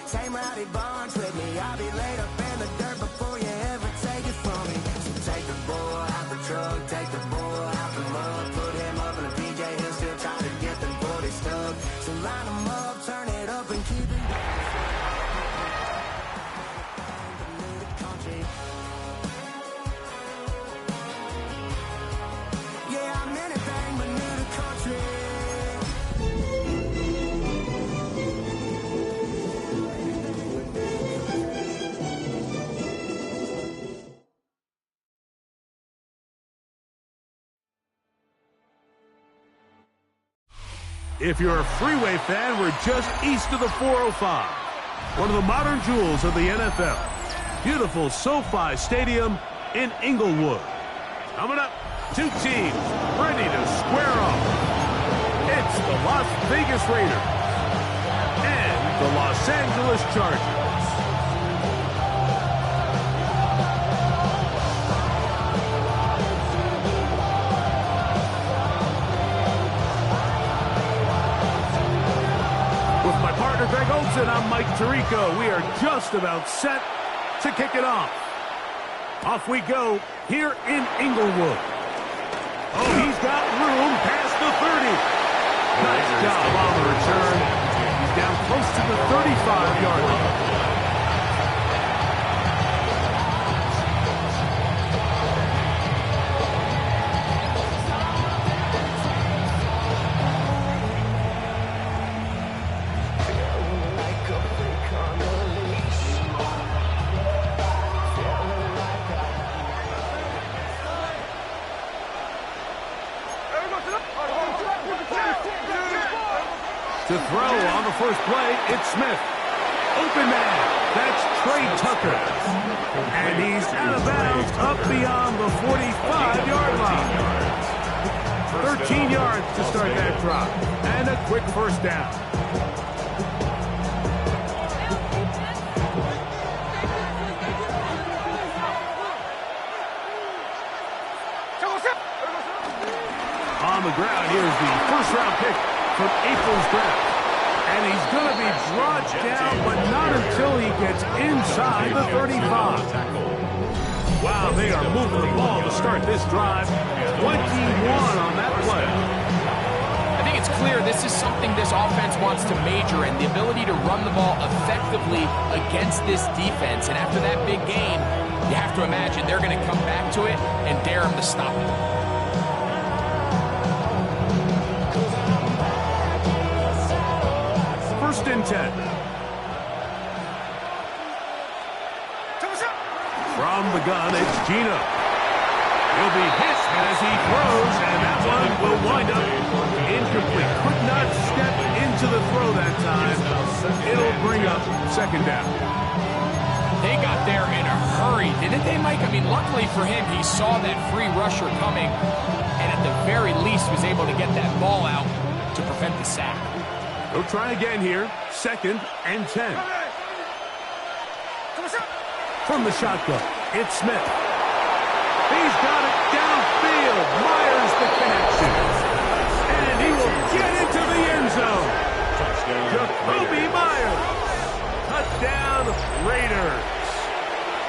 Same rowdy bonds with me. I'll be laid up in the dirt before you ever take it from me. So take the bull out the truck, take the bull out the mud, put him up in a PJ, he'll still try to get them 40 stuck. So line him up, turn it up and keep it country. Yeah, I'm anything but new to country. If you're a freeway fan, we're just east of the 405. One of the modern jewels of the NFL. Beautiful SoFi Stadium in Inglewood. Coming up, two teams ready to square off. It's the Las Vegas Raiders and the Los Angeles Chargers. Greg Olson, I'm Mike Tirico. We are just about set to kick it off. Off we go here in Inglewood. Oh, he's got room past the 30. Nice job on the return. He's down close to the 35-yard line. To throw on the first play, it's Smith. Open man, that's Trey Tucker. And he's out of bounds up beyond the 45-yard line. 13 yards to start that drop. And a quick first down. On the ground, here's the first-round pick from April's draft. And he's going to be brought down, but not until he gets inside the 35. Wow, they are moving the ball to start this drive. 21 on that play. I think it's clear this is something this offense wants to major in, the ability to run the ball effectively against this defense. And after that big game, you have to imagine they're going to come back to it and dare him to stop it. First and 10. From the gun, it's Gino. He'll be hit as he throws, and that one will wind up incomplete. Could not step into the throw that time. It'll bring up second down. They got there in a hurry, didn't they, Mike? I mean, luckily for him, he saw that free rusher coming, and at the very least was able to get that ball out to prevent the sack. They'll try again here. Second and 10. From the shotgun, it's Smith. He's got it downfield. Myers the connection. And he will get into the end zone. Jacoby Myers. Touchdown, Raiders.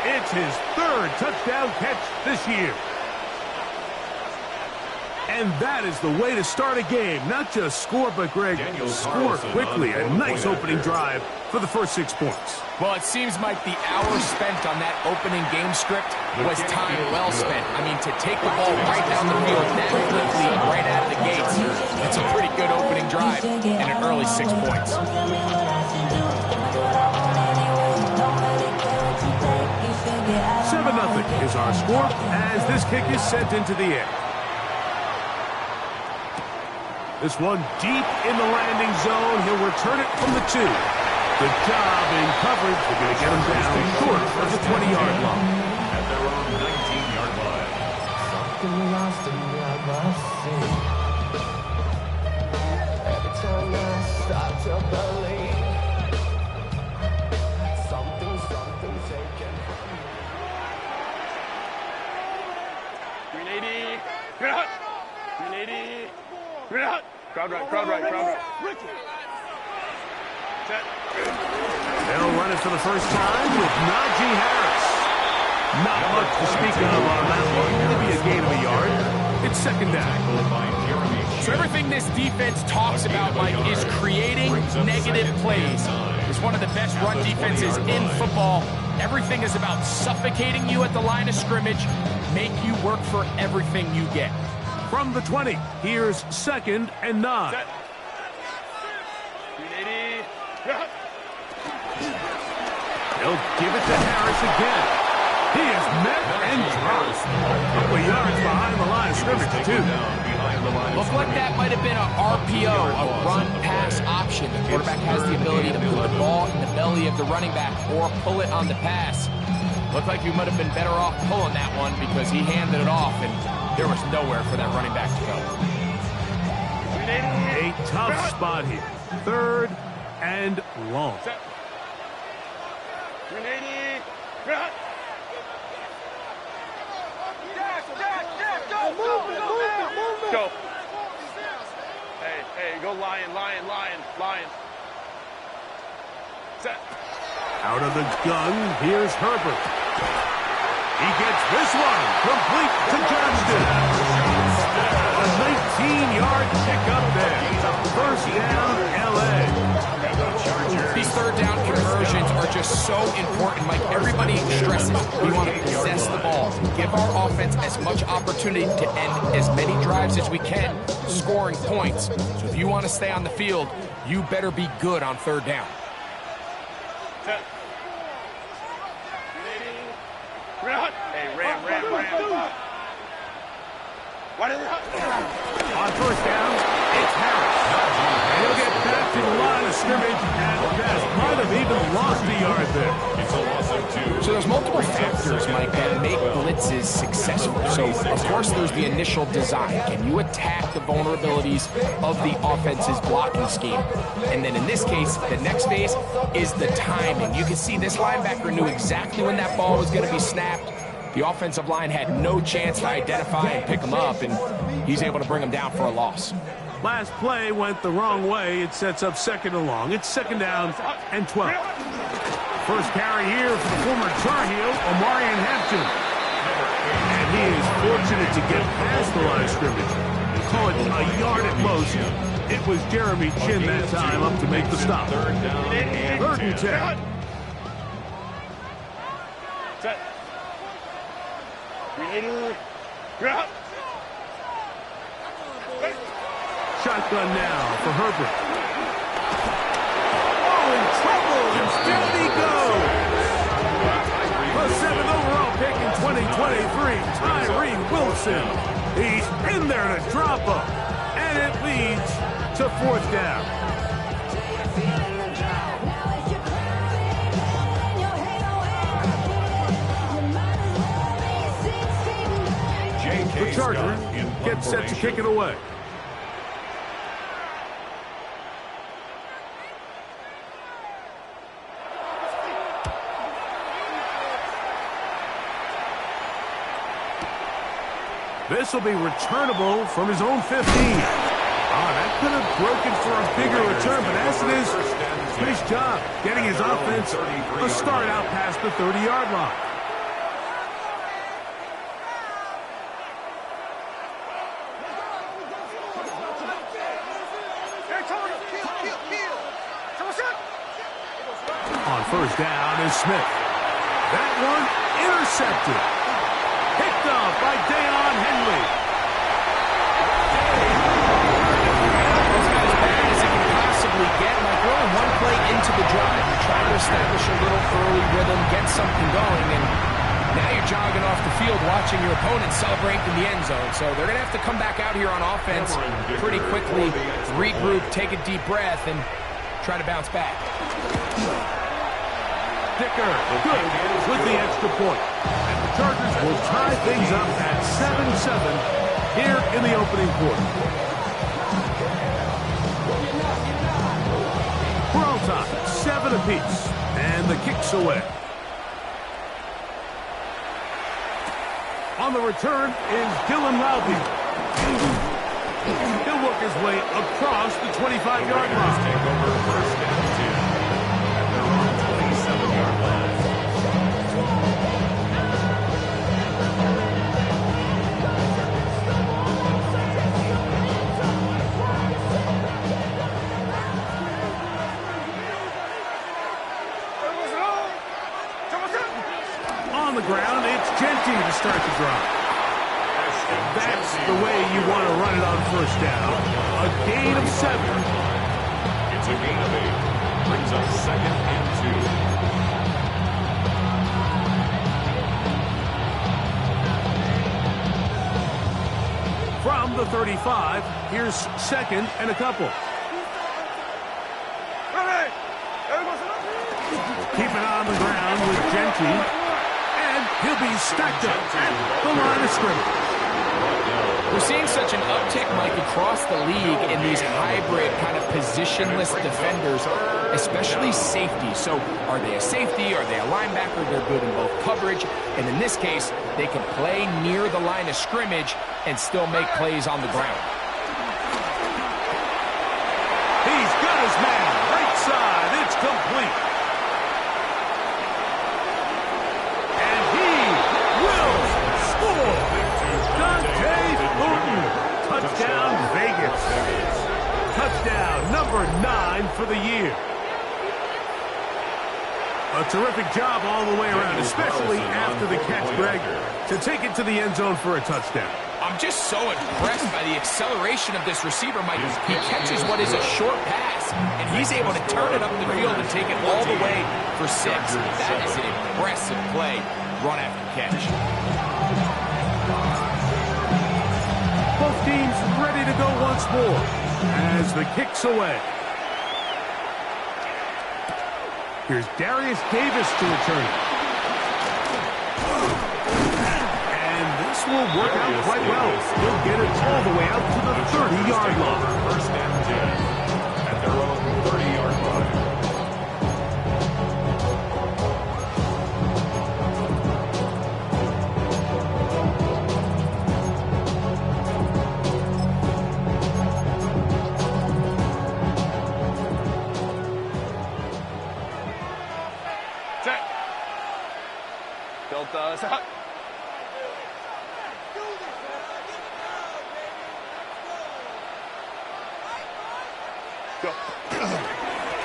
It's his third touchdown catch this year. And that is the way to start a game. Not just score, but, Greg, score quickly. A nice opening drive for the first 6 points. Well, it seems like the hour spent on that opening game script was time well spent. I mean, to take the ball right down the field that quickly right out of the gates, it's a pretty good opening drive and an early 6 points. 7-0 is our score as this kick is sent into the air. This one deep in the landing zone. He'll return it from the 2. Good job in coverage. They're going to get him down short of the 20-yard line. At their own 19-yard line. Something lost in my mind. Every time I start to believe something taken from me. 380. Get out. 380. Get out. Crowd right. They'll it for the first time with Najee Harris. Not much to speak of on that one. Maybe a gain of a yard. It's second down. So everything this defense talks about, Mike, is creating negative plays. It's one of the best run defenses in football. Everything is about suffocating you at the line of scrimmage, make you work for everything you get. From the 20, here's 2nd and 9. Set. 380. He'll give it to Harris again. He is met and dropped. A couple yards behind the line of scrimmage, too. Looked like that might have been a RPO, a run-pass option. The quarterback has the ability to put the ball in the belly of the running back or pull it on the pass. Looked like you might have been better off pulling that one because he handed it off, and there was nowhere for that running back to go. A tough spot here. 3rd and long. 380. Go. Hey, go lion. Set. Out of the gun, here's Herbert. He gets this one complete to Johnston. A 19-yard pickup there. First down, L.A. These third down conversions are just so important, Mike. Everybody stresses we want to possess the ball, give our offense as much opportunity to end as many drives as we can, scoring points. So if you want to stay on the field, you better be good on third down. Set. 380. Hey, ram. What is it? On first down, it's Harris. And he'll get back to the line of scrimmage and best. Might have even lost a yard there. It's a loss of 2. So there's multiple factors, Mike, that make blitzes successful. So, of course, there's the initial design. Can you attack the vulnerabilities of the offense's blocking scheme? And then in this case, the next phase is the timing. You can see this linebacker knew exactly when that ball was going to be snapped. The offensive line had no chance to identify and pick him up, and he's able to bring him down for a loss. Last play went the wrong way. It sets up 2nd and long. It's 2nd down and 12. First carry here for the former Tar Heel, Omarion Hampton. And he is fortunate to get past the line of scrimmage. Call it a yard at most. It was Jeremy Chin that time up to make the stop. 3rd and 10. Set. 380. Shotgun now for Herbert. Oh, in trouble. Instead he goes. The 7th overall pick in 2023, Tyree Wilson. He's in there to drop him. And it leads to 4th down. The Chargers get set to kick it away. This will be returnable from his own 15. That could have broken for a bigger return, but as it is, nice job getting his offense a start out past the 30-yard line. On first down is Smith. That one intercepted. Picked up by Deion Henley. This got as bad as it can possibly get. Like, we're only one play into the drive. You're trying to establish a little early rhythm, get something going, and now you're jogging off the field watching your opponent celebrate in the end zone. So they're going to have to come back out here on offense pretty quickly, regroup, take a deep breath, and try to bounce back. Dicker, good with the extra point. And the Chargers will tie things up at 7-7 here in the opening quarter. We're on top, 7 apiece, and the kick's away. On the return is Dylan Loudby. He'll work his way across the 25-yard line. the ground, it's Genty to start the drive. That's the way you want to run it on first down. A gain of 7. It's a gain of 8. Brings up 2nd and 2. From the 35, here's 2nd and a couple. Keep it on the ground with Genty. And he'll be stacked up at the line of scrimmage. We're seeing such an uptick, Mike, across the league in these hybrid kind of positionless defenders, especially safety. So are they a safety? Are they a linebacker? They're good in both coverage. And in this case, they can play near the line of scrimmage and still make plays on the ground. He's got his man. Right side. It's complete. And he will score. Touchdown, Vegas. Touchdown, number 9 for the year. A terrific job all the way around, especially after the catch, Greg, to take it to the end zone for a touchdown. I'm just so impressed by the acceleration of this receiver, Mike. He catches what is a short pass, and he's able to turn it up the field and take it all the way for 6. That is an impressive play, run after catch. Both teams ready to go once more as the kick's away. Here's Darius Davis to return it. And this will work out quite well. He'll get it all the way out to the 30-yard line. 1st and 10 at their own 30-yard line.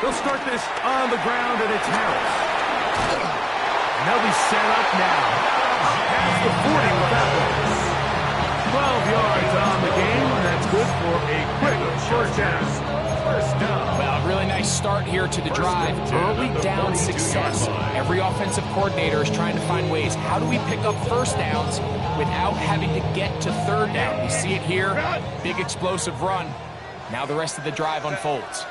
They'll start this on the ground, and it's Harris. And they'll be set up now. Past the 40 with that one. 12 yards on the game. That's good for a quick first down. Well, a really nice start here to the drive. Early down success. Every offensive coordinator is trying to find ways. How do we pick up first downs without having to get to 3rd down? We see it here. Big explosive run. Now the rest of the drive unfolds.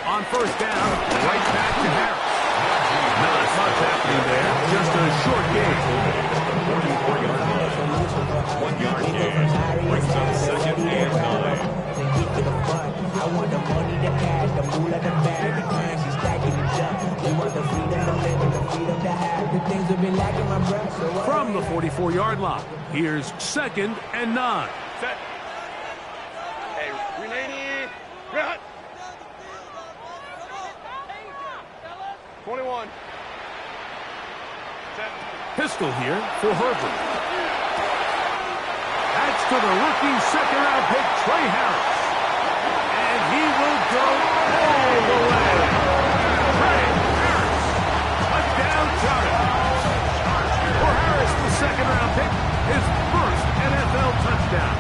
On first down, right back to Harris. Not much happening there. Just a short gain. 44-yard line. 1-yard gain. Brings up 2nd and 9. I want the money, the cash, the moolah, the bag, the currency, stacking it up. We want the freedom to live and the freedom to have. The things have been lacking my breath. From the 44-yard line, here's 2nd and 9. Set. Hey, Renee, Brett. 21. Set. Pistol here for Herbert. That's to the rookie 2nd-round pick, Trey Harris. And he will go all the way. Trey Harris. Touchdown, Chargers. For Harris, the 2nd-round pick, his first NFL touchdown.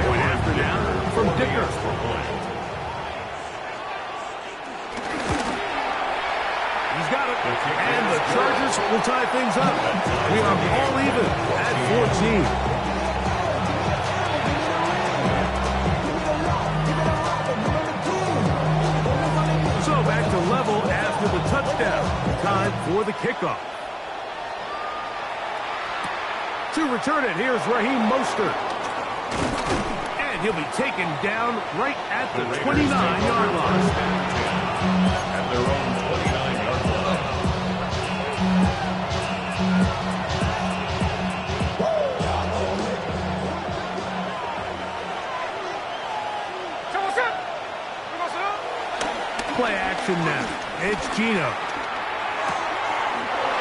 Point after down from Dicker. He's got it. And the Chargers will tie things up. We are all even at 14. So back to level after the touchdown. Time for the kickoff. To return it, here's Raheem Mostert. And he'll be taken down right at the 29-yard line. At their own 29-yard line. Play action now. It's Gino.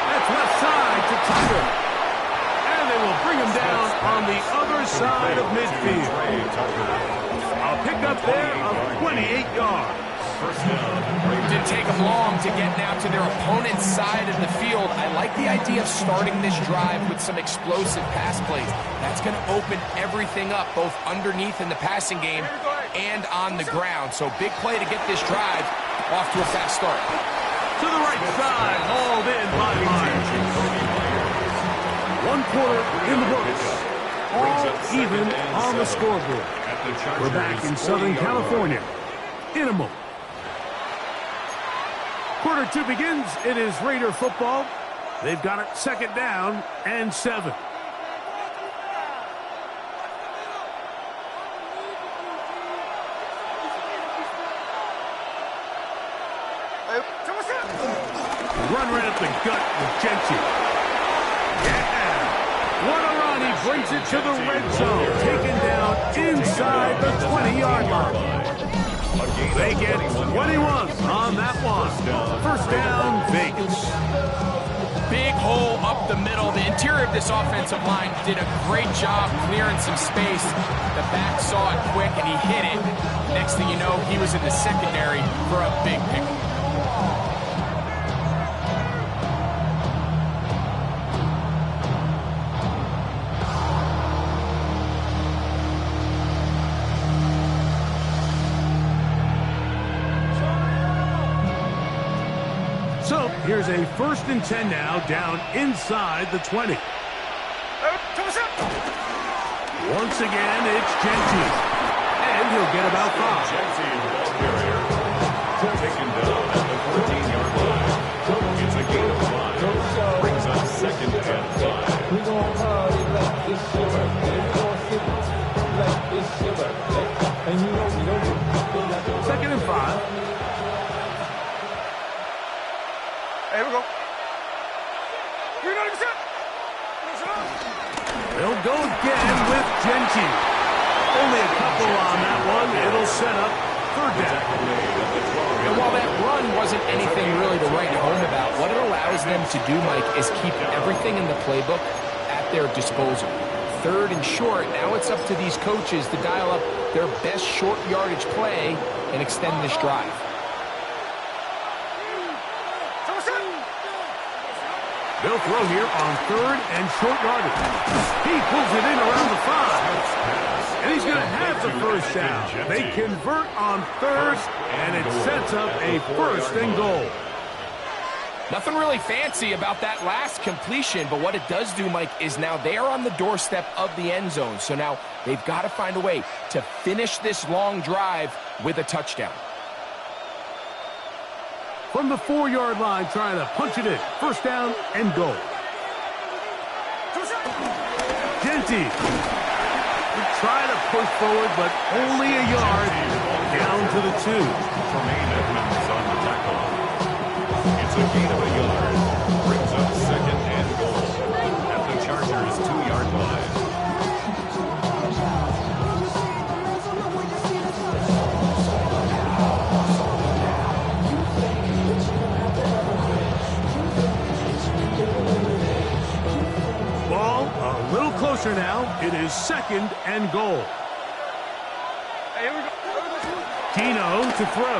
That's left side to Tucker. And they will bring him down on the other near side of midfield. A pickup there of 28 yards. Didn't take them long to get now to their opponent's side of the field. I like the idea of starting this drive with some explosive pass plays. That's going to open everything up, both underneath in the passing game and on the ground. So big play to get this drive off to a fast start. To the right side, hauled in by Myers. 1 quarter in the books. All even on the scoreboard. We're back in Southern California in a moment. Quarter 2 begins. It is Raider football. They've got it 2nd down and 7. Run right up the gut with Genty. Yeah! What a run. He brings it to the red zone. Taken down inside the 20-yard line. They get 21 on that one. 1st down, Vegas. Big hole up the middle. The interior of this offensive line did a great job clearing some space. The back saw it quick, and he hit it. Next thing you know, he was in the secondary for a big pick. So here's a 1st and 10 now, down inside the 20. Once again, it's Genty. And he'll get about 5. Genty, the ball carrier, taken down at the 14-yard line. It's a gain of 5. Brings up 2nd and 5. We gon' party like it's your birthday. We gon' sip like it's your birthday. And you know we don't do 2nd and 5. Here we go. They'll go again with Genty. Only a couple on that one. It'll set up 3rd down. And while that run wasn't anything really to write home about, what it allows them to do, Mike, is keep everything in the playbook at their disposal. 3rd and short, now it's up to these coaches to dial up their best short yardage play and extend this drive. They'll throw here on 3rd and short yardage. He pulls it in around the 5. And he's going to have the 1st down. They convert on 3rd, and it sets up a 1st and goal. Nothing really fancy about that last completion, but what it does do, Mike, is now they are on the doorstep of the end zone. So now they've got to find a way to finish this long drive with a touchdown. From the 4-yard line, trying to punch it in. 1st down and goal. Genty. Try to push forward, but only a yard. Down to the 2. Tremaine Edmonds on the tackle. It's a gain of a yard. Brings up 2nd and goal. At the Chargers' 2-yard line. A little closer now. It is 2nd and goal. Hey, here we go. Tino to throw.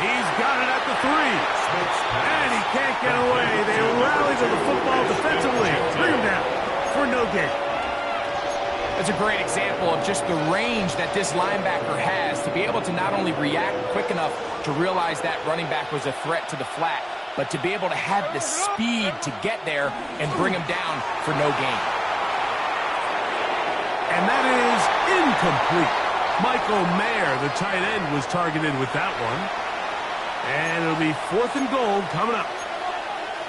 He's got it at the 3. And he can't get away. They rally to the football defensively. Bring him down for no gain. That's a great example of just the range that this linebacker has to be able to not only react quick enough to realize that running back was a threat to the flat, but to be able to have the speed to get there and bring him down for no gain. And that is incomplete. Michael Mayer, the tight end, was targeted with that one. And it'll be 4th and goal coming up.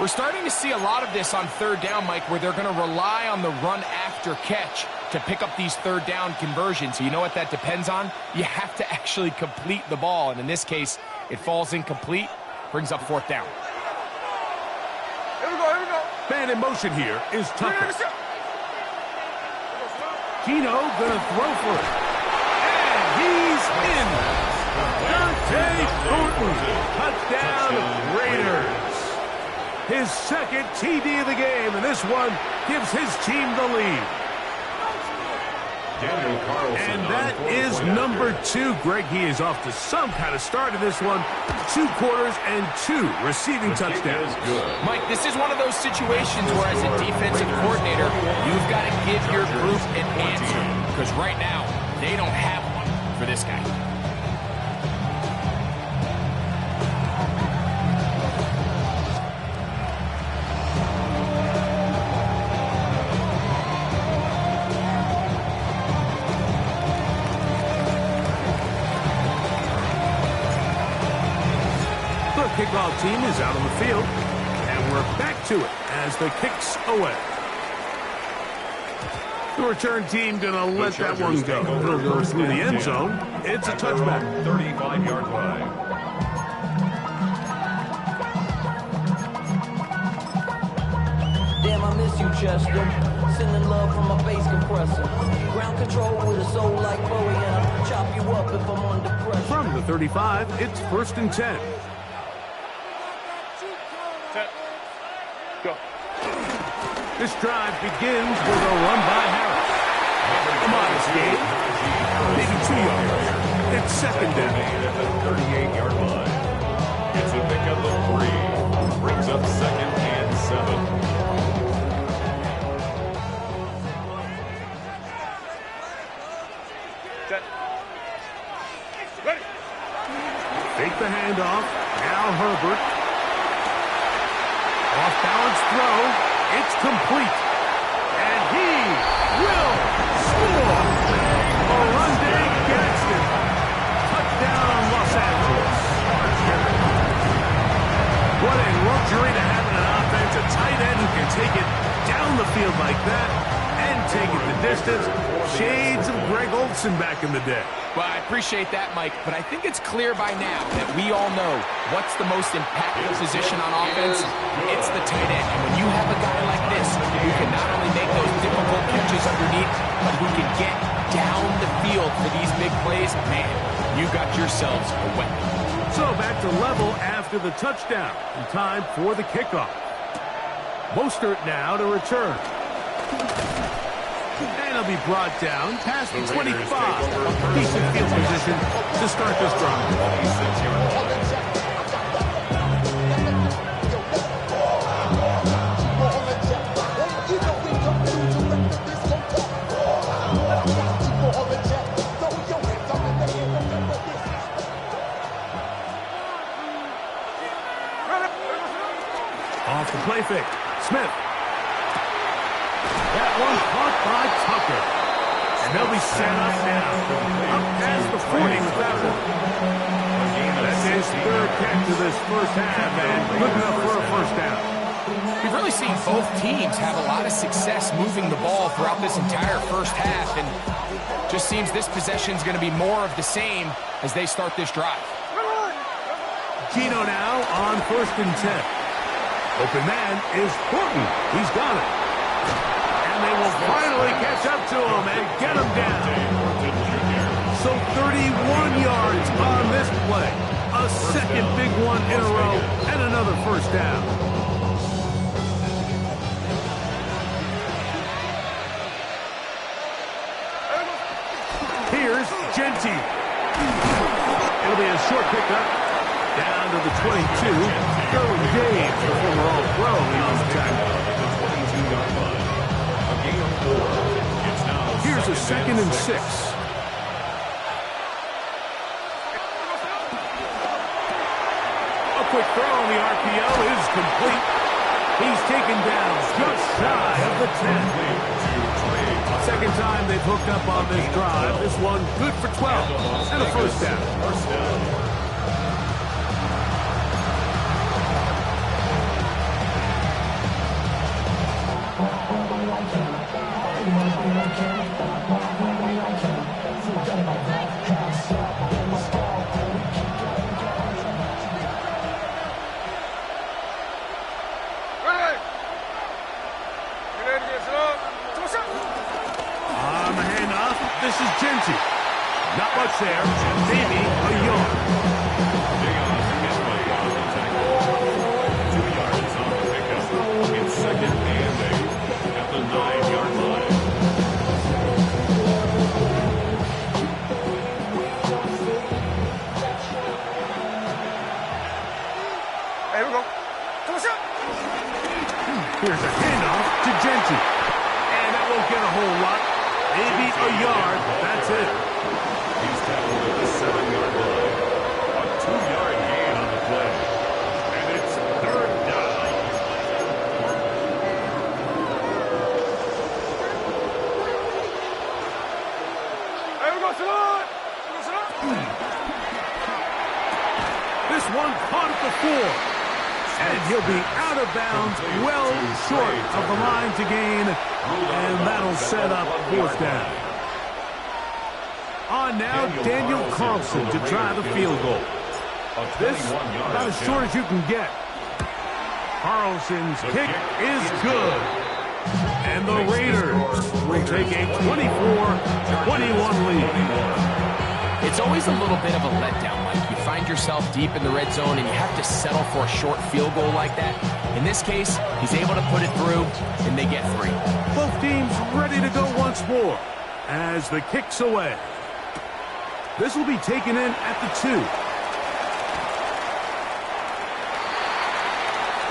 We're starting to see a lot of this on 3rd down, Mike, where they're going to rely on the run after catch to pick up these 3rd down conversions. So you know what that depends on? You have to actually complete the ball. And in this case, it falls incomplete, brings up 4th down. Here we go, here we go. Man in motion here is Tucker. Tino gonna throw for it. And he's in. Dante Thornton. Touchdown Raiders. His 2nd TD of the game, and this one gives his team the lead. And that is number 2. Greg, he is off to some kind of start in this one. 2 quarters and 2 receiving touchdowns. Mike, this is one of those situations where as a defensive coordinator, you've got to give your group an answer. Because right now, they don't have one for this guy. Kickoff team is out on the field, and we're back to it as the kick's away. The return team going to let that one go. It'll go through the end zone. It's a touchback. 35-yard line. Damn, I miss you, Chester. Sending love from my bass compressor. Ground control with a soul like Bowie, and I'll chop you up if I'm under pressure. From the 35, it's 1st and 10. Go. This drive begins with a run by Harris. A modest gain, maybe 2 yards. It's 2nd down. At the 38-yard line. It's a pickup of 3. Brings up 2nd and 7. Set. Ready. Fake the handoff. Now Herbert. Off-balance throw. It's complete. And he will score. Orlando Gadsden. Touchdown, Los Angeles. What a luxury to have in an offense. A tight end who can take it down the field like that and take it the distance. Shades of Greg Olsen back in the day. Well, I appreciate that, Mike, but I think it's clear by now that we all know what's the most impactful position on offense. It's the tight end. And when you have a guy like this who can not only make those difficult catches underneath, but who can get down the field for these big plays, man, you got yourselves a weapon. So back to level after the touchdown. And time for the kickoff. Mostert now to return. And he'll be brought down past the 25. Decent field position to start this drive. 26-yard line. Off the play fake. Smith. That one caught by Tucker. And they'll be set up now. Up past the 40 with that one. That's his 3rd catch of this first half, and good enough for a first down. We've really seen both teams have a lot of success moving the ball throughout this entire first half, and just seems this possession is going to be more of the same as they start this drive. Gino now on 1st and 10. Open man is Horton. He's got it. And they will finally catch up to him and get him down. So 31 yards on this play. A 2nd big one in a row and another first down. Here's Genty. It'll be a short pickup. Down to the 22. Derwin James, the former All-Pro, on the tackle. Here's a 2nd and 6. A quick throw on the RPO is complete. He's taken down just shy of the 10. 2nd time they've hooked up on this drive. This one good for 12 and a first down. On the handoff, this is Genty. Not much there, maybe a yard. 2 yards on the pickup. It's 2nd and 8 at the 9-yard line. yard. That's it. He's tackled at the 7-yard line. A 2-yard gain on the play. And it's third down. Hey, we go salon! This one caught at the 4. And he'll be out of bounds, well short of the line to gain, and that'll set up fourth down. On now, Daniel Carlson to try the field goal. This about as short as you can get. Carlson's kick is good. And the Raiders will take a 24-21 lead. It's always a little bit of a letdown, Mike. You find yourself deep in the red zone and you have to settle for a short field goal like that. In this case, he's able to put it through, and they get 3. Both teams ready to go once more as the kick's away. This will be taken in at the 2.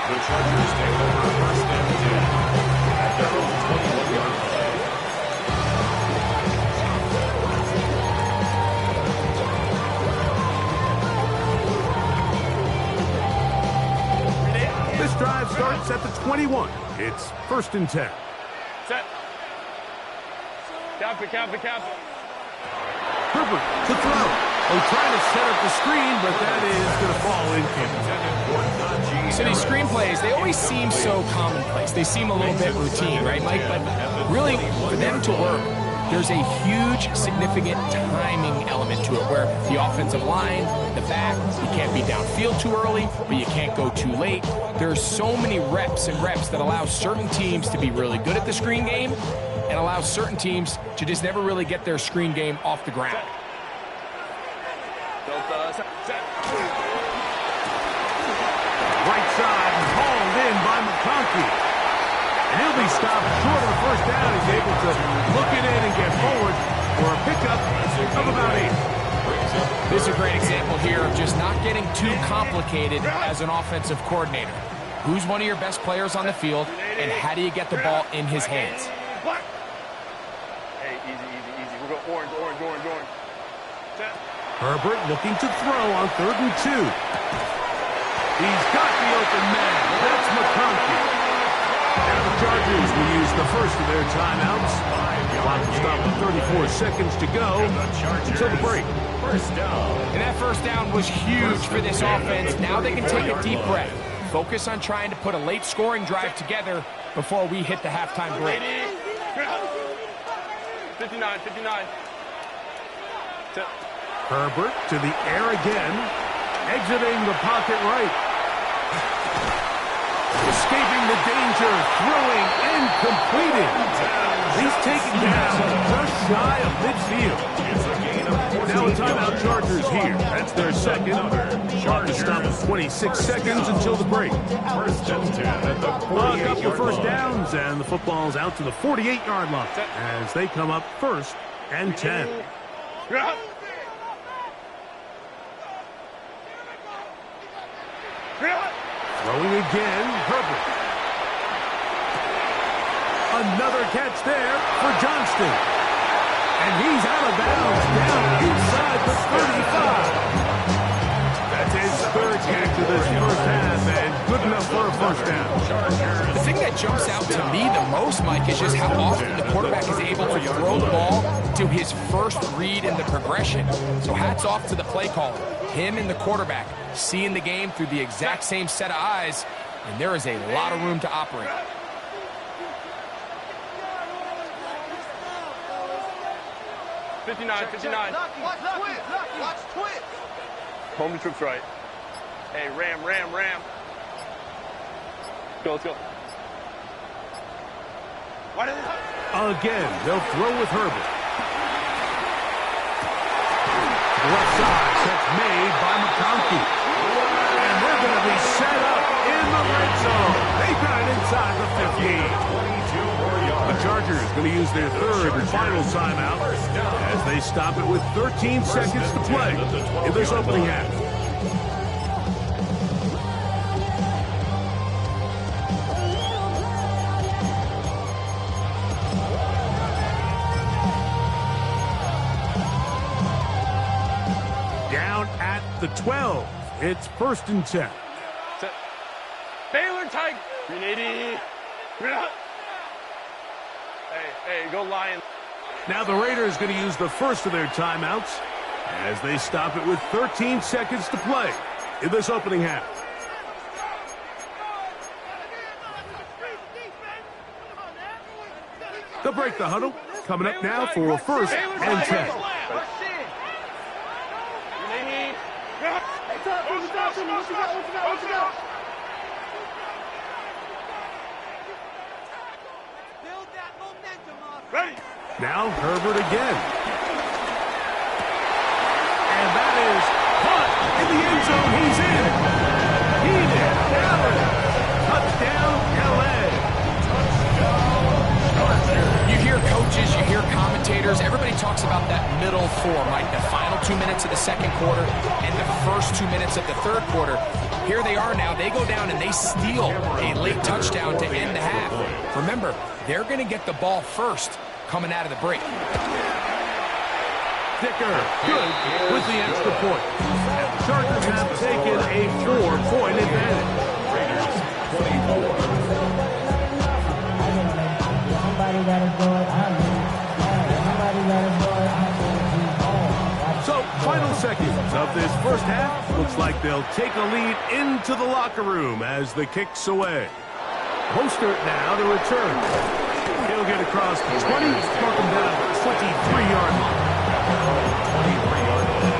The Chargers take over first and 10 at their own 21-yard line. This drive starts at the 21. It's first and 10. Set. Cap it, cap it, cap it. Herbert to throw. Oh, trying to set up the screen, but that is going to fall incomplete. So these screen plays, they always seem so commonplace. They seem a little bit routine, right, Mike? But really, for them to work, there's a huge, significant timing element to it where the offensive line, the back, you can't be downfield too early, but you can't go too late. There's so many reps and reps that allow certain teams to be really good at the screen game and allow certain teams to just never really get their screen game off the ground. Right side and hauled in by McConkey. And he'll be stopped short of the first down. He's able to look it in and get forward for a pickup of about 8. This is a great example here of just not getting too complicated as an offensive coordinator. Who's one of your best players on the field, and how do you get the ball in his hands? Hey, easy, easy, easy. We're going orange, orange, orange, orange. Set. Herbert looking to throw on 3rd and 2. He's got the open man. That's McConkey. And the Chargers will use the first of their timeouts. Clock will stop with 34 seconds to go until the break. First down. And that first down was huge for this offense. Now they can take a deep breath. Focus on trying to put a late scoring drive together before we hit the halftime break. 59, 59. Set. Herbert to the air again. Exiting the pocket right. Escaping the danger. Throwing and completing. He's taken down just shy of midfield. Now a timeout Chargers here. That's their second. Clock is stopped at 26 seconds until the break. First and 10 at the A couple of 48-yard first line. downs, and the football's out to the 48-yard line as they come up first and 10. Throwing again, Herbert. Another catch there for Johnston. And he's out of bounds down inside the 35. That's his 3rd catch of this first half, and good enough for a first down. The thing that jumps out to me the most, Mike, is just how often the quarterback is able to throw the ball to his first read in the progression. So hats off to the play caller. Him and the quarterback seeing the game through the exact same set of eyes, and there is a lot of room to operate. $59, $59. Watch twitch. Home the troops right. Hey, ram, ram, ram. Let's go, let's go. Again, they'll throw with Herbert. The left side, that's made by McConkey. And they're going to be set up in the red zone. They got it inside the 15. The Chargers going to use their 3rd and final timeout as they stop it with 13 seconds to play in this opening half. Down at the 12. It's 1st and 10. Set. Baylor Tiger. 380. Hey, go Lion. Now the Raiders going to use the first of their timeouts as they stop it with 13 seconds to play in this opening half. They'll break the huddle. Coming up now for a 1st and 10. Now Herbert again. And that is caught in the end zone. He's in. Keenan Allen. Touchdown, LA. You hear coaches, you hear commentators, everybody talks about that middle four, Mike, the final 2 minutes of the second quarter and the first 2 minutes of the third quarter. Here they are now. They go down and they steal a late touchdown to end the half. Remember, they're going to get the ball first coming out of the break. Dicker, good with the extra point. And the Chargers have taken a 4-point advantage. Raiders 24. So, final seconds of this first half. Looks like they'll take a lead into the locker room as the kick's away. Mostert now to return. He'll get across the 20, mark him down at the 23-yard line. 23-yard line.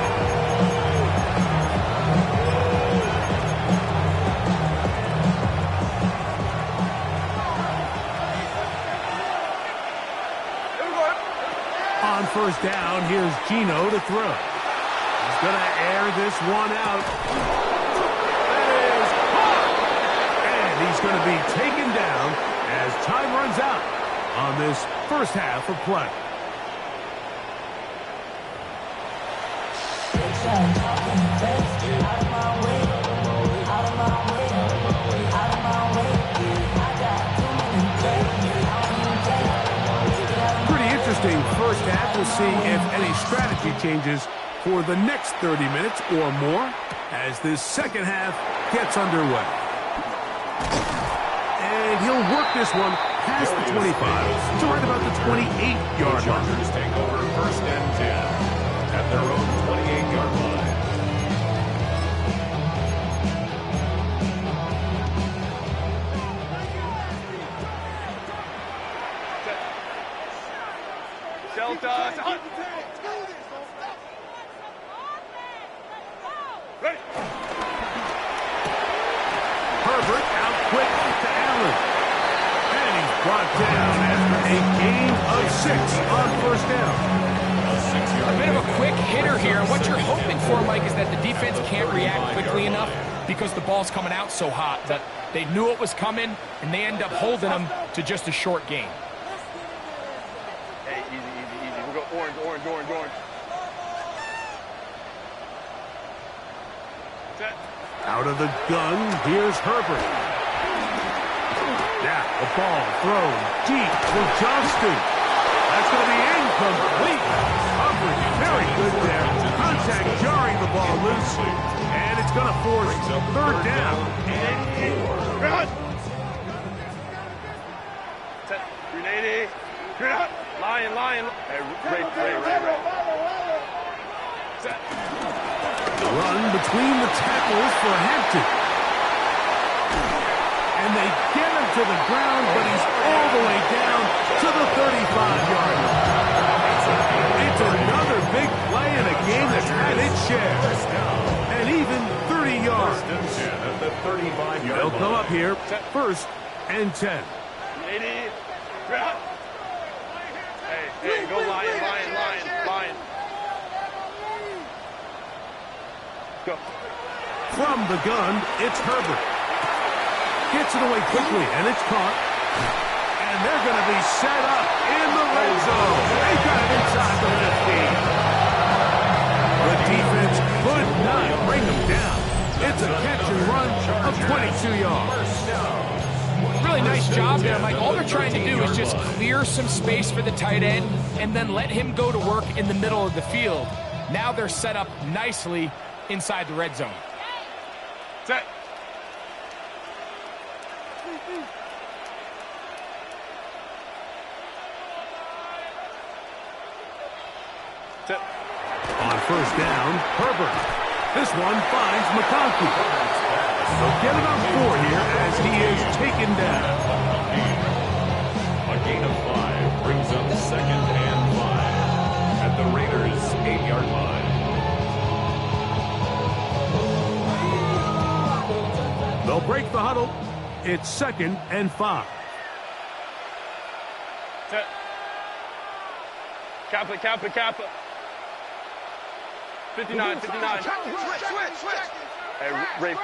On 1st down, here's Gino to throw. He's going to air this one out. That is caught! And he's going to be taken down as time runs out on this first half of play. Pretty interesting first half. We'll see if any strategy changes for the next 30 minutes or more as this second half gets underway. And he'll work this one past the 25 to right about the 28-yard line. Chargers take over 1st and 10 at their own 28-yard line. Delta. Ready. Herbert out quick to Allen. And he's brought down after a gain of 6 on 1st down. A bit of a quick hitter here. What you're hoping for, Mike, is that the defense can't react quickly enough because the ball's coming out so hot. But they knew it was coming, and they end up holding them to just a short gain. Hey, easy. We'll go orange. Set. Out of the gun, here's Herbert. Now the ball thrown deep for Johnston. That's going to be incomplete. Coverage very good there. Contact jarring the ball loose. And it's going to force 3rd down. Run. Set. 380. Lion. Hey, Ray. Set. Run between the tackles for Hampton. And they get him to the ground, but he's all the way down to the 35-yard line. It's another big play in a game that's had its share. And even 30 yards. At the 35-yard They'll come line. up here 1st and 10. 80. Hey, go Lion. Go. From the gun, it's Herbert. Gets it away quickly, and it's caught. And they're going to be set up in the red zone. They got it inside the 15. The defense could not bring them down. It's a catch and run of 22 yards. Really nice job there, Mike. All they're trying to do is just clear some space for the tight end and then let him go to work in the middle of the field. Now they're set up nicely inside the red zone. Set. Set. On first down, Herbert. This one finds McConkey. They'll get it on 4 here as he is taken down. A gain of 5 brings up 2nd and 5 at the Raiders' 8-yard line. They'll break the huddle. It's 2nd and 5. Set. Kappa, Kappa, Kappa. 59, 59. Switch. Hey, Ray.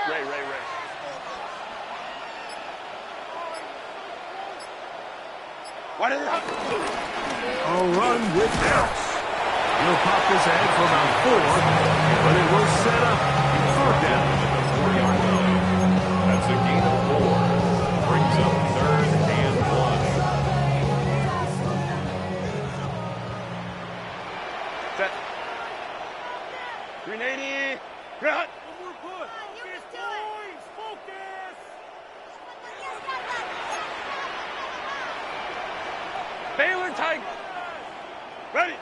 Why did it? A run with Harris. He'll pop this ahead for about 4, but it will set up 3rd down. At the 4-yard line. That's a gain of 4. Brings up 3rd and 1. Set. 380. Run. Baylor Tiger. Ready.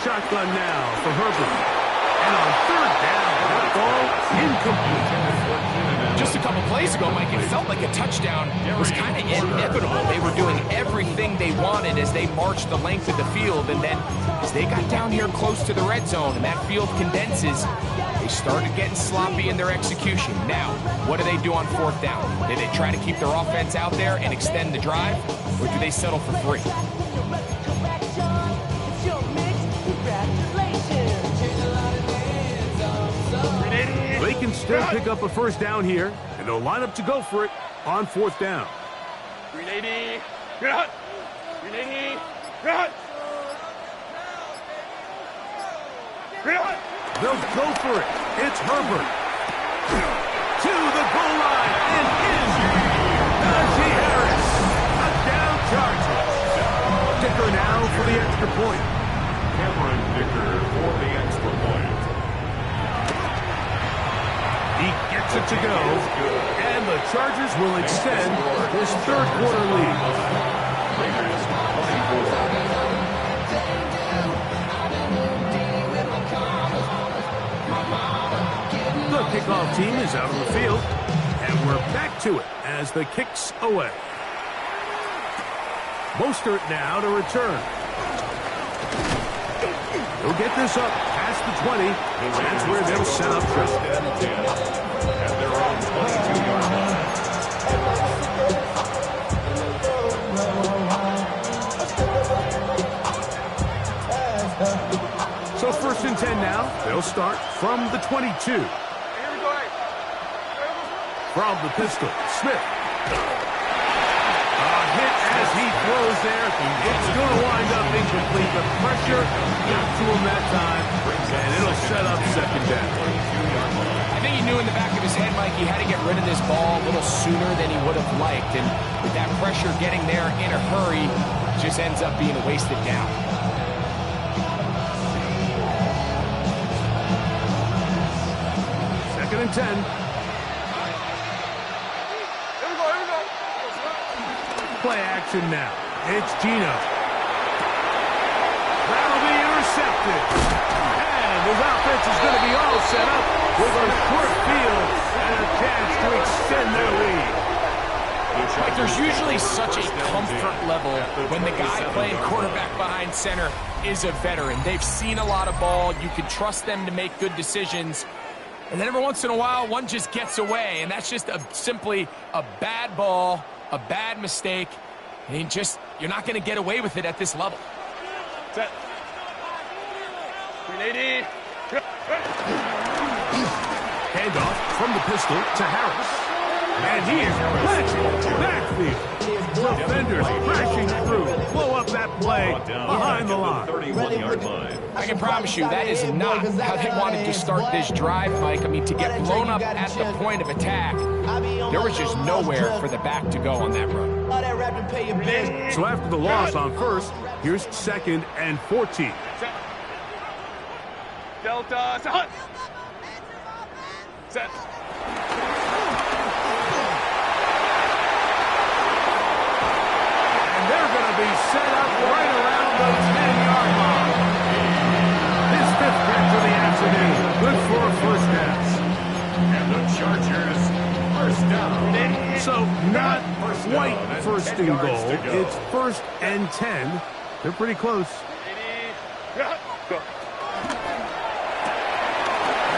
Shotgun now for Herbert. And on 3rd down, that ball incomplete. Just a couple plays ago, Mike, it felt like a touchdown was kind of inevitable. They were doing everything they wanted as they marched the length of the field, and then as they got down here close to the red zone and that field condenses, they started getting sloppy in their execution. Now, what do they do on 4th down? Do they try to keep their offense out there and extend the drive, or do they settle for 3? They can still pick up a 1st down here, and they'll line up to go for it on 4th down. 380. Run. 380. Run. Run. They'll go for it. It's Herbert. To the goal line and in. Najee Harris. A down charge. Dicker now for the extra point. Cameron Dicker for the extra point. He gets it to go, and the Chargers will extend this 3rd quarter lead. Raiders 24. The kickoff team is out on the field, and we're back to it as the kick's away. Mostert now to return. He'll get this up past the 20. That's where they'll set up shop. At their own 22-yard line. So 1st and 10 now. They'll start from the 22. From the pistol, Smith. Hit as he throws there. It's going to wind up incomplete. The pressure got to him that time, and it'll set up 2nd down. I think he knew in the back of his head, Mike, he had to get rid of this ball a little sooner than he would have liked. And with that pressure getting there in a hurry, it just ends up being a wasted down. Second and 10. Play action now. It's Gino. That'll be intercepted. And his offense is going to be all set up with a short field and a chance to extend their lead. Like, there's usually such a comfort level when the guy playing quarterback behind center is a veteran. They've seen a lot of ball. You can trust them to make good decisions. And then every once in a while, one just gets away. And that's just simply a bad ball, a bad mistake. And you're not going to get away with it at this level. Set. 380. Handoff from the pistol to Harris. And he is blitzing backfield. Defenders crashing through. Blow up that play behind the line. 31-yard line. I can promise you that is not how they wanted to start this drive, Mike. I mean, to get blown up at the point of attack, there was just nowhere for the back to go on that run. So after the loss on 1st, here's 2nd and 14. Delta, set. Set. And they're going to be set up right around the 10-yard line. His fifth catch of the afternoon. Good for a first down. And the Chargers, first down. So not quite first and goal. It's first and 10. They're pretty close. Go.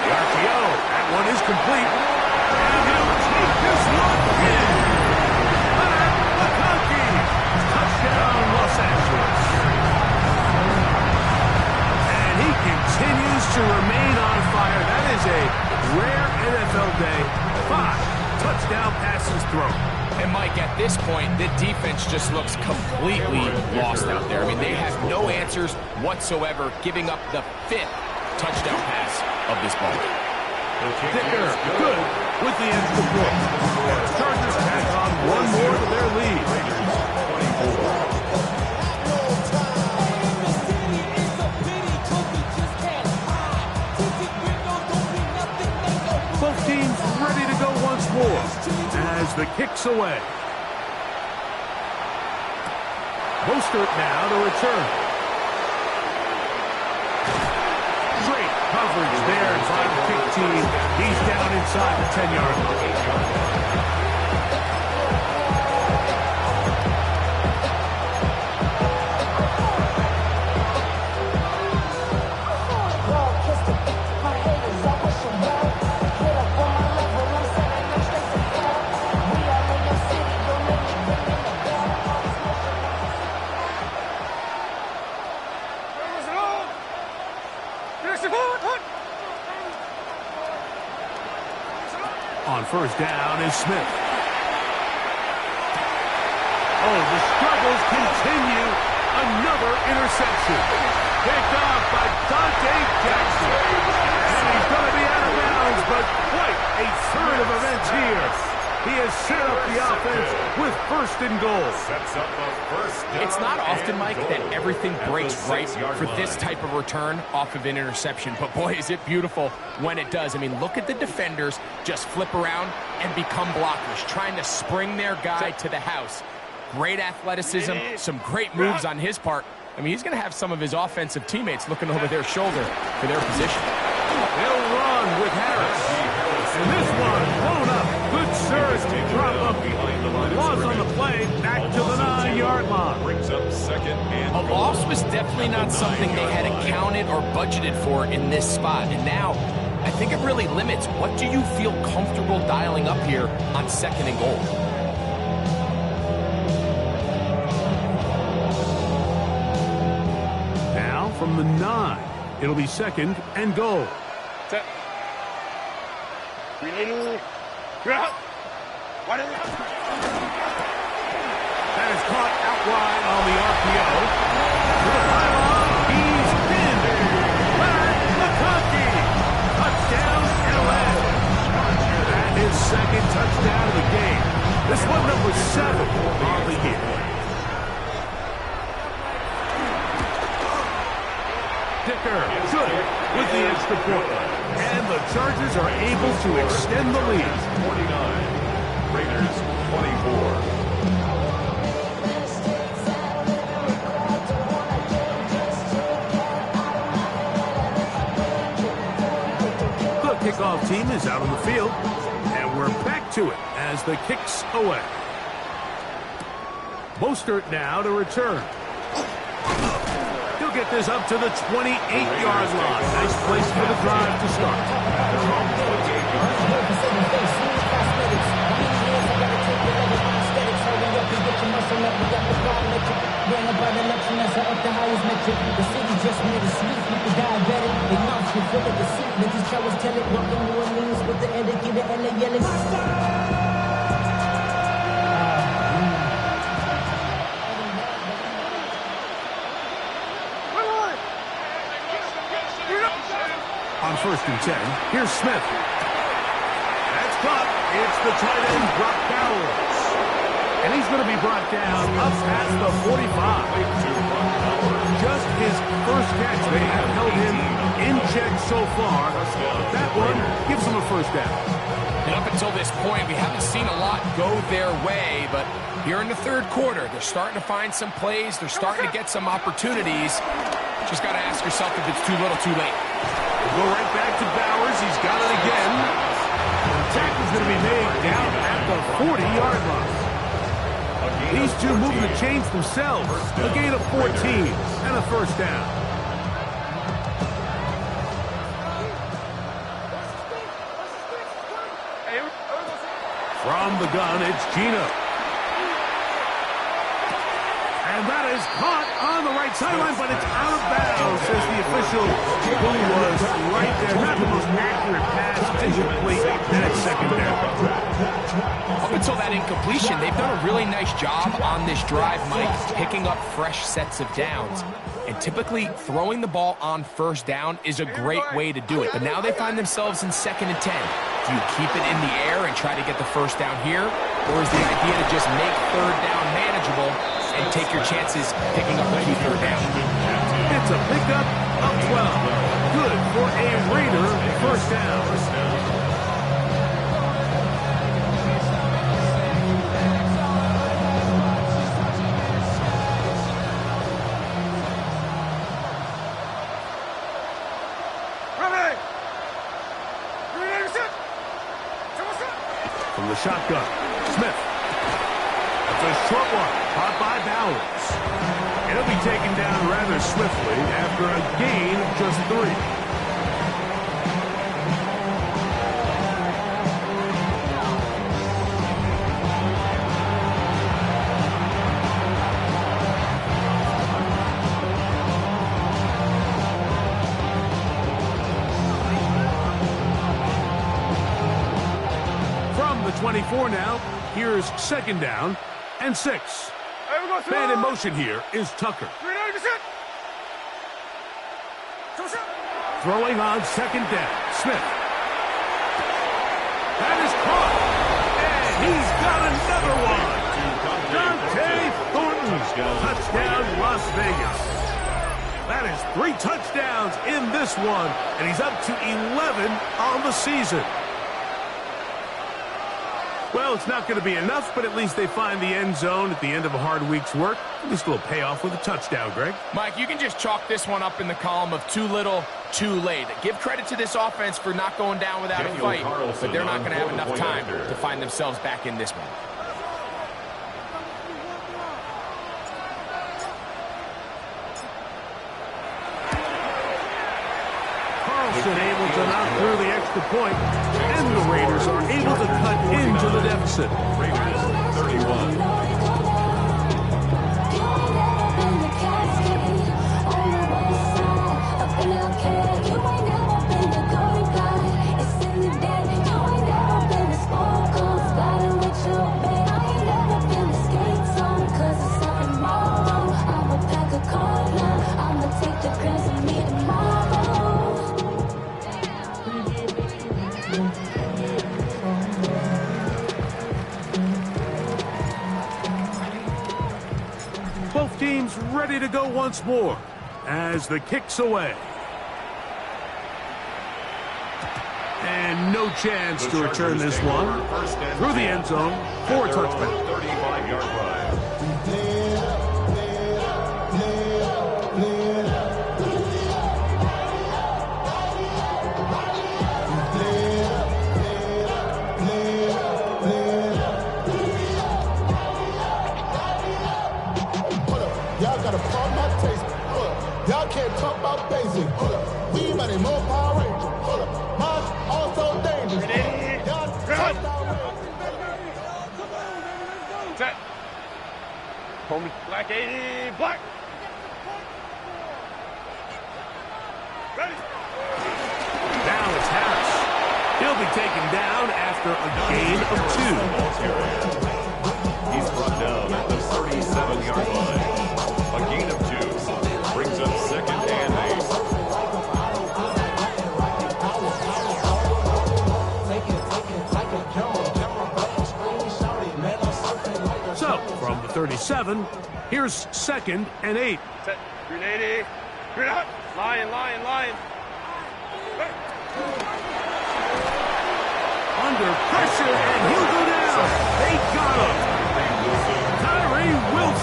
The RPO. That one is complete. And he'll take this one in. Touchdown, Los Angeles. And he continues to remain on fire. That is a rare NFL day. 5 touchdown passes thrown. And Mike, at this point, the defense just looks completely lost out there. I mean, they have no answers whatsoever, giving up the 5th touchdown pass of this ball. Dicker, good with the extra point. Chargers tack on one more to their lead. Both teams ready to go once more as the kick's away. Mostert now to return. Great coverage there by the kick team. He's down inside the 10-yard line. On first down is Smith. Oh, the struggles continue. Another interception. Picked off by Dante Jackson. And he's going to be out of bounds, but quite a turn of events here. He has set up the offense with first and goal. Sets up the first down. It's not often, Mike, that everything breaks right 6-yard for line. this type of return off of an interception. But boy, is it beautiful when it does. I mean, look at the defenders just flip around and become blockers, trying to spring their guy to the house. Great athleticism, some great moves on his part. I mean, he's going to have some of his offensive teammates looking over their shoulder for their position. They'll run with Harris. And this one blown up. Good surge to drop up. Loss on the play, back to the 9-yard line. Brings up second and A loss was definitely not something they had accounted or budgeted for in this spot. And now, I think it really limits what do you feel comfortable dialing up here on second and goal. Now from the 9, it'll be second and goal. Set. That is caught out wide on the RPO. To the pylon, he's pinned. Leonard McConkey. Touchdown, LA. That is second touchdown of the game. This one number 7 on the year. Dicker, good with the extra point. And the Chargers are able to extend the lead. 49. Raiders 24. The kickoff team is out on the field, and we're back to it as the kick's away. Mostert now to return. He'll get this up to the 28-yard line. Nice place for the drive to start. On first and 10, here's Smith. That's caught. It's the tight end, Brock Bowers. And he's going to be brought down up past the 45. Just his first catch. They have held him in check so far. That one gives them a first down. And up until this point, we haven't seen a lot go their way, but here in the third quarter, they're starting to find some plays. They're starting to get some opportunities. Just got to ask yourself if it's too little, too late. We'll go right back to Bowers. He's got it again. The tackle's going to be made down at the 40-yard line. These two moving the chains themselves. A gain of 14 and a first down. From the gun, it's Gino. And that is caught on the right sideline, but it's out of bounds, says the official, who was right there. Not the most accurate pass, incomplete, and it's second down. Up until that incompletion, they've done a really nice job on this drive, Mike, picking up fresh sets of downs. And typically, throwing the ball on first down is a great way to do it. But now they find themselves in 2nd and 10. Do you keep it in the air and try to get the first down here? Or is the idea to just make third down manageable and take your chances picking up a key third down? It's a pickup of 12. Good for a Raider first down. From the shotgun, Smith. That's a short one, caught by Bowers. It'll be taken down rather swiftly after a gain of just 3. From the 24 now, here's 2nd down and 6. Man in motion here is Tucker. Throwing on 2nd down, Smith. That is caught. And he's got another one. Dante Thornton. Touchdown, Las Vegas. That is 3 touchdowns in this one, and he's up to 11 on the season. Well, it's not going to be enough, but at least they find the end zone at the end of a hard week's work. At least it'll pay off with a touchdown, Greg. Mike, you can just chalk this one up in the column of too little, too late. Give credit to this offense for not going down without a fight, but they're not going to have enough time to find themselves back in this one. Able to knock through the extra point, and the Raiders are able to cut into the deficit. Raiders 31. Both teams ready to go once more as the kick's away. And no chance to return this one through the end zone for a touchback. 35-yard line. Y'all can't talk about basic. Hold up. We money more Power Ranger. Hold up. Mine also dangerous. Y'all touch Set. Homie. Black 80. Black. Ready. Now it's Harris. He'll be taken down after a gain of 2. He's brought down at the 37-yard line. A gain of 2 brings up 2nd and 8. So, from the 37, here's 2nd and 8. Set. 380. Green out. Lion.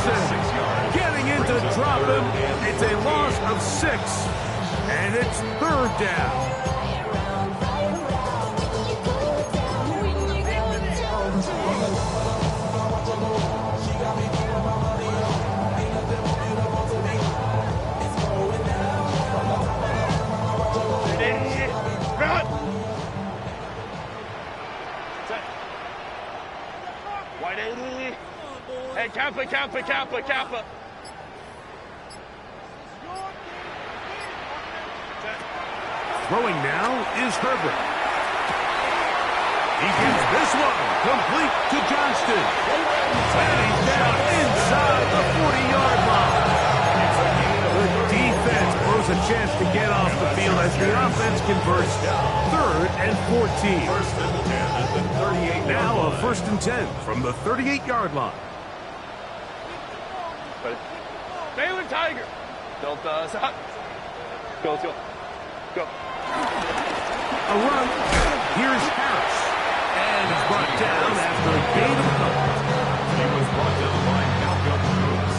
Wilson getting in to drop him. It's a loss of 6, and it's 3rd down. Hey, Kappa. Throwing now is Herbert. He gives this one complete to Johnston. And he's down inside the 40-yard line. The defense blows a chance to get off the field as the offense converts 3rd and 14. First and 10 at the 38. Now a 1st and 10 from the 38-yard line. Baylor Tiger. Delta stop. Go. A run. Here's Harris. And he's brought down after a gain of a couple. He was brought to the line. Now comes Brooks.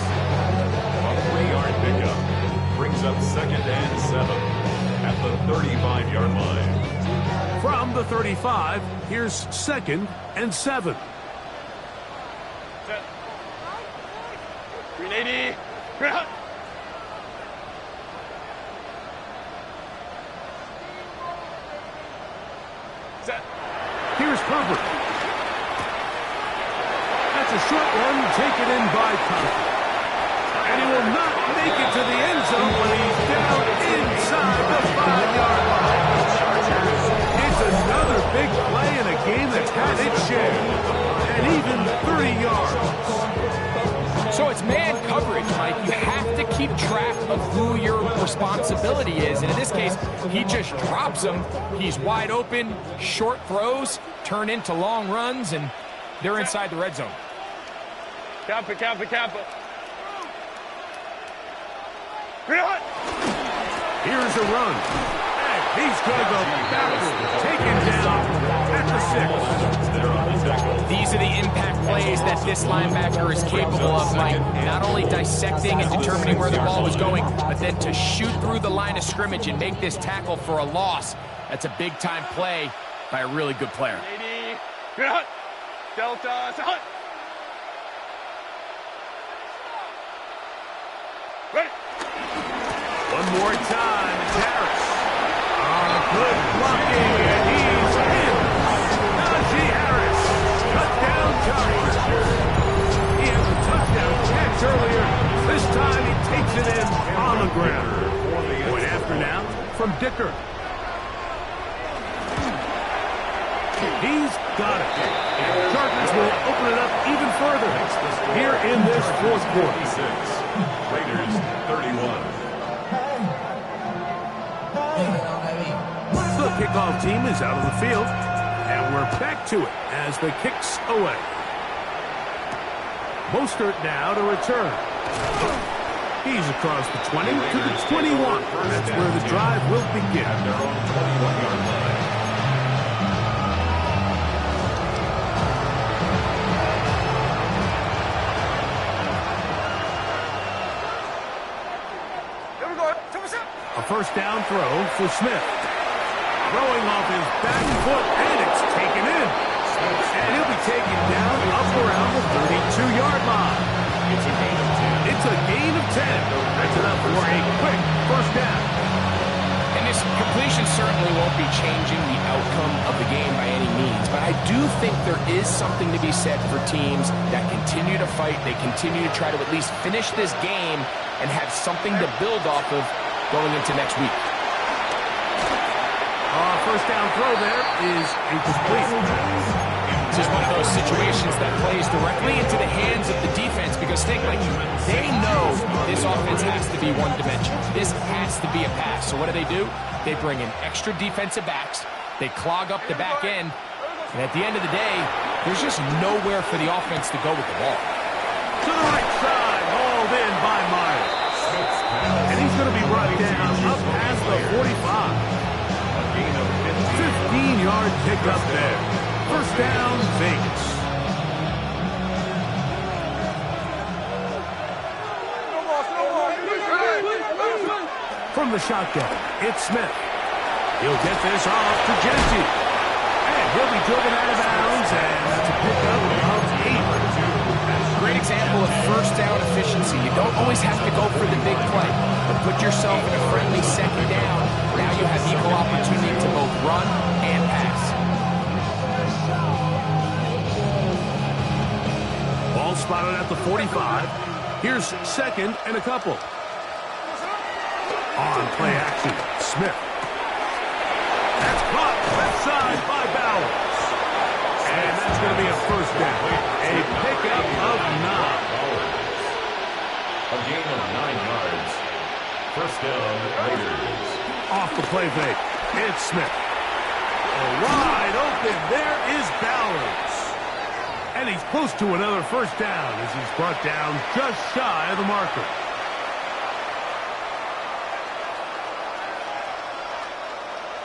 A 3-yard pickup. Brings up 2nd and 7 at the 35-yard line. From the 35, here's 2nd and 7. 380. Set. Here's Herbert. That's a short one taken in by Conklin. And he will not make it to the end zone when he's down inside the 5-yard line. It's another big play in a game that's had its share. And even 30 yards. So it's man coverage, Mike. You have to keep track of who your responsibility is. And in this case, he just drops him. He's wide open. Short throws turn into long runs, and they're inside the red zone. Kappa. Here's a run. And he's going to go backwards. Taken down at the 6. These are the impact plays that this linebacker is capable of, Mike. Not only dissecting and determining where the ball was going, but then to shoot through the line of scrimmage and make this tackle for a loss. That's a big-time play by a really good player. 80. Delta stop. Ready. One more time, it's Harris. Good blocking, and he's in. Najee Harris, touchdown Giants. He has a touchdown catch earlier. This time he takes it in on the ground. Point after now from Dicker. He's got it. And the Chargers will open it up even further here in this 4th quarter. Raiders 31. The kickoff team is out of the field, and we're back to it as the kick's away. Mostert now to return. He's across the 20 to the 21. That's where the drive will begin. At their own 21-yard line. A 1st down throw for Smith. Throwing off his back foot, and it's taken in. And he'll be taken down up around the 32-yard line. It's a gain of 10. It's a gain of 10. That's enough for a quick 1st down. And this completion certainly won't be changing the outcome of the game by any means, but I do think there is something to be said for teams that continue to fight. They continue to try to at least finish this game and have something to build off of going into next week. 1st down throw there is incomplete. This is one of those situations that plays directly into the hands of the defense because they know this offense has to be one dimension. This has to be a pass. So what do? They bring in extra defensive backs. They clog up the back end. And at the end of the day, there's just nowhere for the offense to go with the ball. To the right side, hauled in by Myers. And he's going to be brought down up past the 45. 15-yard pickup there. 1st down, Vegas. from the shotgun. It's Smith. He'll get this off to Genty. And he'll be driven out of bounds, and that's a pickup of 8. Great example of first down efficiency. You don't always have to go for the big play, but put yourself in a friendly second down. Now you have equal opportunity to both run and pass. Ball spotted at the 45. Here's second and a couple. On play action, Smith. That's caught left side by Bowers. And that's going to be a first down. A pickup of 9. A gain of 9 yards. First down, Raiders. Off the play fake. It's Smith. Wide open. There is Bowers. And he's close to another first down as he's brought down just shy of the marker.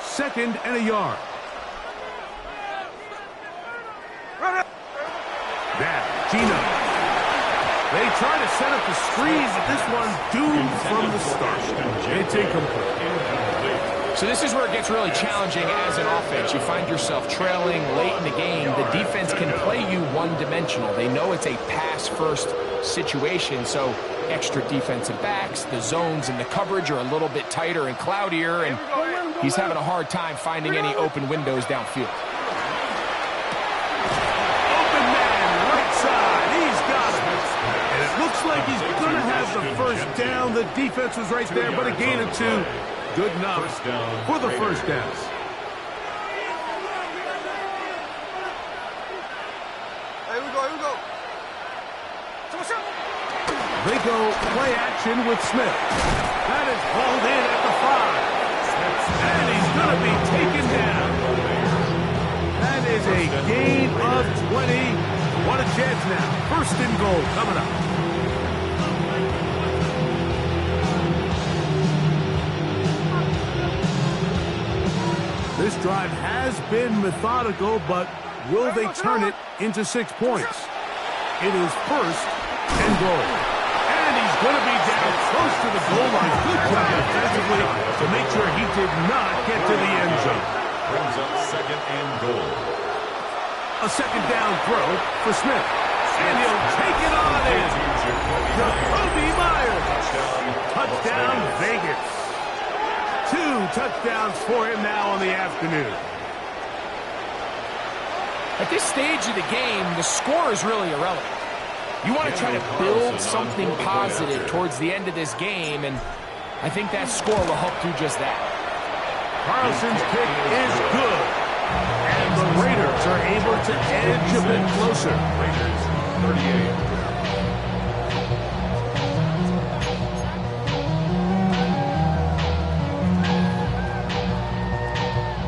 Second and a yard. Now, Gino. They try to set up the screen, but this one doomed from the start. It's incomplete. So this is where it gets really challenging as an offense. You find yourself trailing late in the game. The defense can play you one-dimensional. They know it's a pass-first situation, so extra defensive backs, the zones and the coverage are a little bit tighter and cloudier, and he's having a hard time finding any open windows downfield. Open man, right side. He's got it. And it looks like he's going to have the first down. The defense was right there, but a gain of 2. Good enough for the first down. Here we go. They go play action with Smith. That is hauled in at the 5. And he's going to be taken down. That is a gain of 20. What a chance now. First and goal coming up. This drive has been methodical, but will they turn it into 6 points? It is first and goal. And he's going to be down close to the goal line. Good job defensively to make sure he did not get to the end zone. Brings up second and goal. A second down throw for Smith. And he'll take it on in. Jacoby Myers. Touchdown Vegas. 2 touchdowns for him now on the afternoon. At this stage of the game, the score is really irrelevant. You want to try to build something positive towards the end of this game, and I think that score will help do just that. Carlson's kick is good. And the Raiders are able to edge a bit closer. Raiders 38.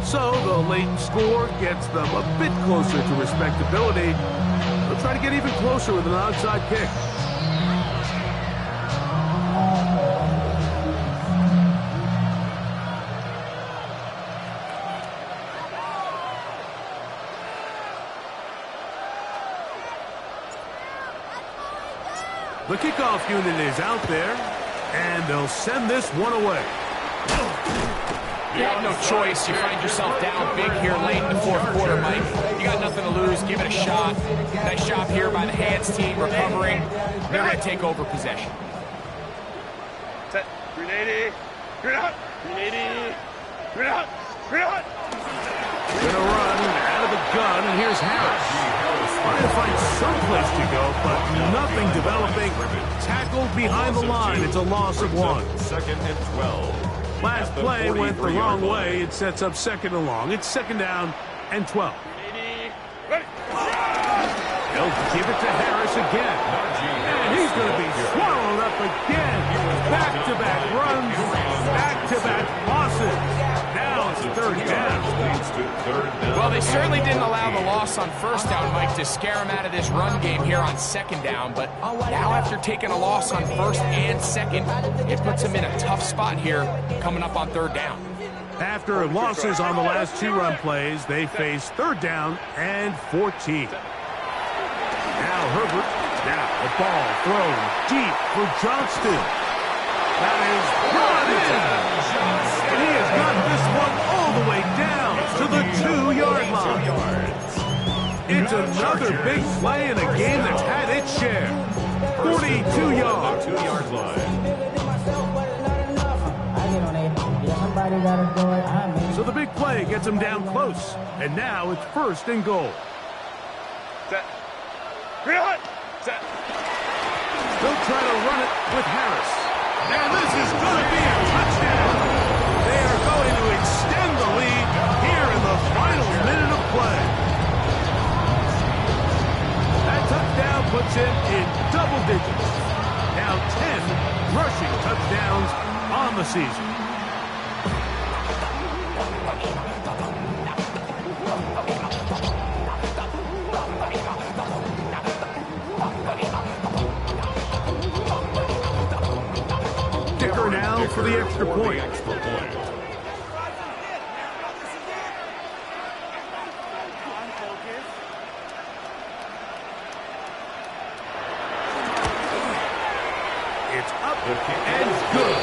So the late score gets them a bit closer to respectability. They'll try to get even closer with an onside kick. The kickoff unit is out there, and they'll send this one away. You have no choice. You find yourself down big here late in the fourth quarter, Mike. You got nothing to lose. Give it a shot. Nice job here by the hands team recovering. They're going to take over possession. Set. 380. Green out. 380. Green out. Green out. Gonna run out of the gun, and here's Harris. Trying to find some place to go, but nothing developing. Tackled behind the line. It's a loss of 1. Second and 12. Last play went the wrong way. It sets up second and long. It's second down and 12. They'll give it to Harris again. And he's going to be swallowed up again. Back-to-back runs, back-to-back losses. Now it's third down. Well, they certainly didn't allow the loss on first down, Mike, to scare him out of this run game here on second down. But now after taking a loss on first and second, it puts him in a tough spot here coming up on third down. After losses on the last 2 run plays, they face third down and 14. Now Herbert. Now the ball thrown deep for Johnston. That is brought in. It's another big play in a game that's had its share. 42 yards. 2-yard line. So the big play gets him down close. And now it's 1st and goal. Set. Real. Set. They'll try to run it with Harris. And this is going to be a touchdown. They are going to extend the lead here in the final minute of play. That touchdown puts him in double digits. Now 10 rushing touchdowns on the season. Kicker now for the extra point. It's up and good.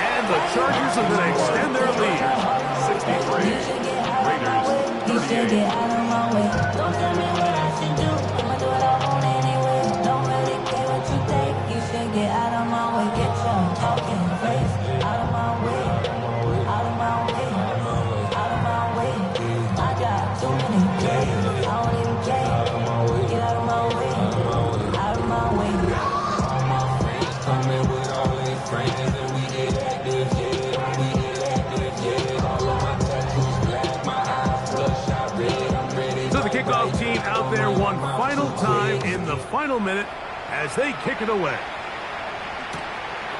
And the Chargers are going to extend their lead. 63. Raiders 38. Don't tell me what I should do. I'ma do what I want anyway. Don't really care what you think. You should get out of my way. Get your talking face out of my way. Out of my way. Out of my way. I got too many days. I don't even care. Get out of my way. Out of my way. All my friends coming with all their friends and we get active, yeah. We get active, yeah. All of my tattoos black, my eyes bloodshot red. I'm ready. So the kickoff team out there one final time in the final minute as they kick it away.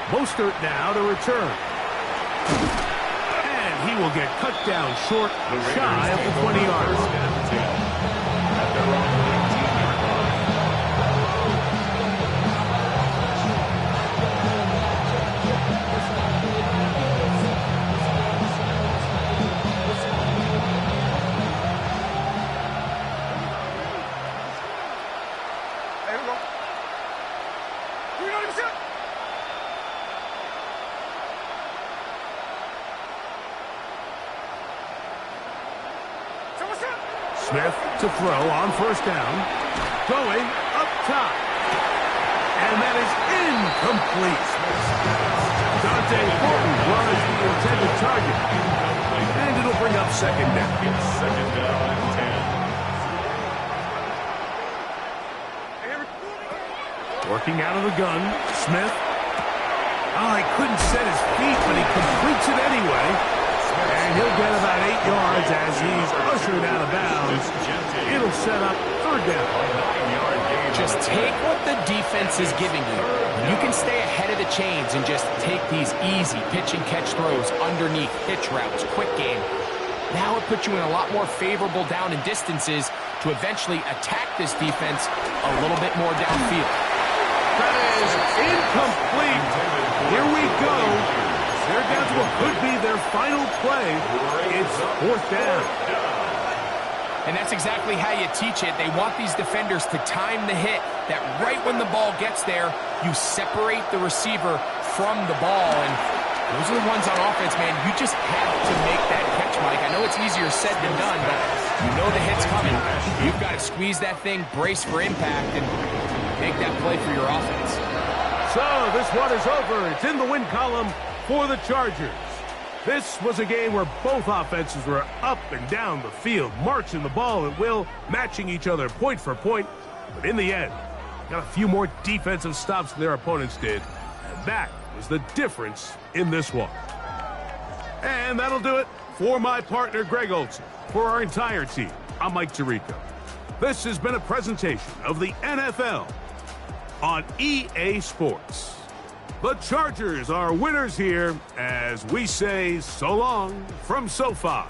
Mostert now to return. And he will get cut down short, shy of the 20 yards. At their own 19-yard line. Here we go. Here we go, set. Smith to throw on 1st down. Going up top. And that is incomplete. Dante Horton was the intended target. And it'll bring up 2nd down. It's 2nd down and 10. Working out of the gun. Smith. Oh, he couldn't set his feet, but he completes it anyway. And he'll get about 8 yards as he's ushered out of bounds. It'll set up 3rd down. Just take what the defense is giving you. You can stay ahead of the chains and just take these easy pitch and catch throws underneath hitch routes, quick game. Now it puts you in a lot more favorable down and distances to eventually attack this defense a little bit more downfield. That is incomplete. Here we go. They're down to what could be their final play. It's 4th down. And that's exactly how you teach it. They want these defenders to time the hit, that right when the ball gets there, you separate the receiver from the ball. And those are the ones on offense, man. You just have to make that catch, Mike. I know it's easier said than done, but you know the hit's coming. You've got to squeeze that thing, brace for impact, and make that play for your offense. So this one is over. It's in the win column for the Chargers. This was a game where both offenses were up and down the field, marching the ball at will, matching each other point for point. But in the end, got a few more defensive stops than their opponents did. And that was the difference in this one. And that'll do it for my partner, Greg Olson. For our entire team, I'm Mike Tirico. This has been a presentation of the NFL on EA Sports. The Chargers are winners here as we say so long from SoFi.